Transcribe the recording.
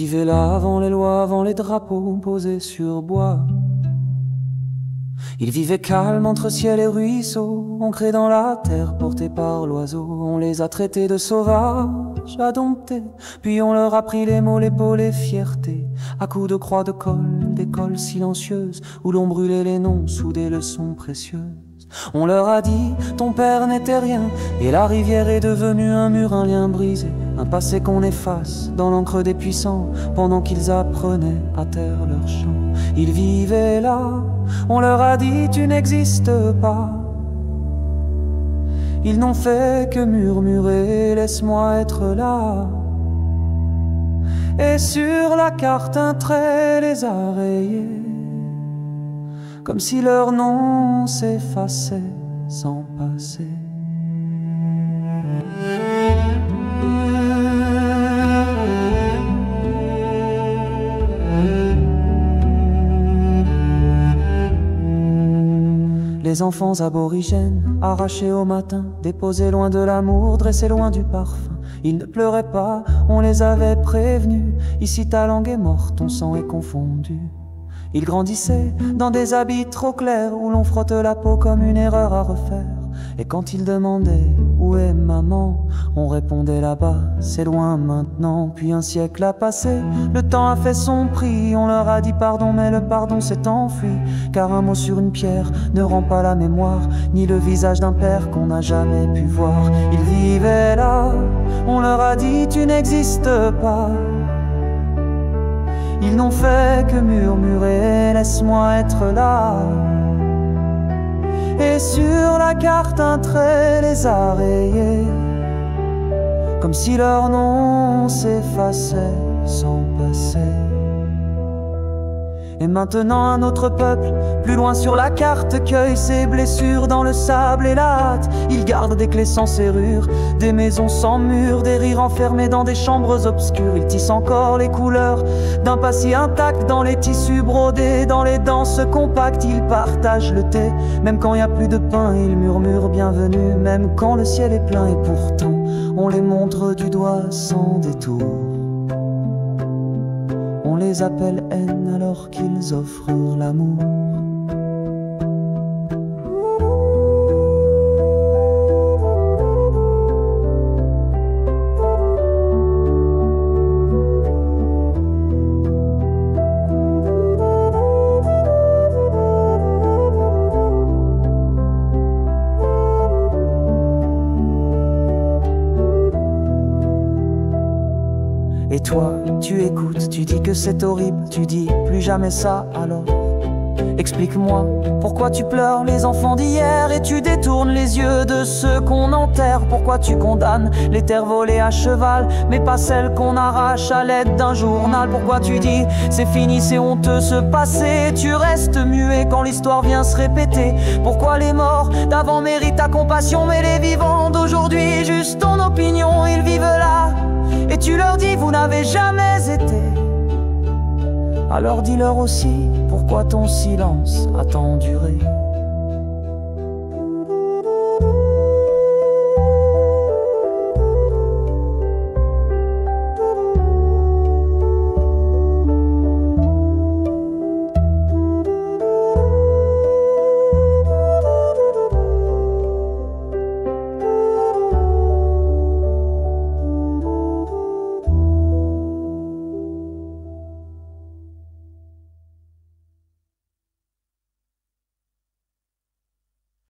vivaient là avant les lois, avant les drapeaux posés sur bois. Ils vivaient calmes entre ciel et ruisseau, ancrés dans la terre, portés par l'oiseau. On les a traités de sauvages, indomptés, puis on leur a pris les mots, les peaux, les fiertés, à coups de croix de colle, d'écoles silencieuses, où l'on brûlait les noms sous des leçons précieuses. On leur a dit, ton père n'était rien, et la rivière est devenue un mur, un lien brisé, un passé qu'on efface dans l'encre des puissants, pendant qu'ils apprenaient à taire leur chant. Ils vivaient là, on leur a dit, tu n'existes pas. Ils n'ont fait que murmurer, laisse-moi être là. Et sur la carte un trait les a rayés, comme si leur nom s'effaçait sans passer. Les enfants aborigènes, arrachés au matin, déposés loin de l'amour, dressés loin du parfum. Ils ne pleuraient pas, on les avait prévenus. Ici ta langue est morte, ton sang est confondu. Ils grandissaient dans des habits trop clairs, où l'on frotte la peau comme une erreur à refaire. Et quand ils demandaient où est maman, on répondait là-bas, c'est loin maintenant. Puis un siècle a passé, le temps a fait son prix. On leur a dit pardon, mais le pardon s'est enfui, car un mot sur une pierre ne rend pas la mémoire, ni le visage d'un père qu'on n'a jamais pu voir. Ils vivaient là, on leur a dit tu n'existes pas. Ils n'ont fait que murmurer, laisse-moi être là. Et sur la carte un trait les a rayés, comme si leur nom s'effaçait sans passer. Et maintenant un autre peuple, plus loin sur la carte, cueille ses blessures dans le sable et la hâte. Ils gardent des clés sans serrure, des maisons sans murs, des rires enfermés dans des chambres obscures. Ils tissent encore les couleurs d'un passé intact, dans les tissus brodés, dans les danses compactes. Ils partagent le thé, même quand il n'y a plus de pain. Ils murmurent bienvenue, même quand le ciel est plein. Et pourtant, on les montre du doigt sans détour. On les appelle haine alors qu'ils offrent l'amour. Et toi, tu écoutes, tu dis que c'est horrible, tu dis plus jamais ça alors. Explique-moi pourquoi tu pleures les enfants d'hier et tu détournes les yeux de ceux qu'on enterre. Pourquoi tu condamnes les terres volées à cheval, mais pas celles qu'on arrache à l'aide d'un journal. Pourquoi tu dis c'est fini, c'est honteux ce passé, tu restes muet quand l'histoire vient se répéter. Pourquoi les morts d'avant méritent ta compassion, mais les vivants d'aujourd'hui juste ton opinion. Ils vivent là et tu leur dis vous n'avez jamais été. Alors dis-leur aussi pourquoi ton silence a tant duré.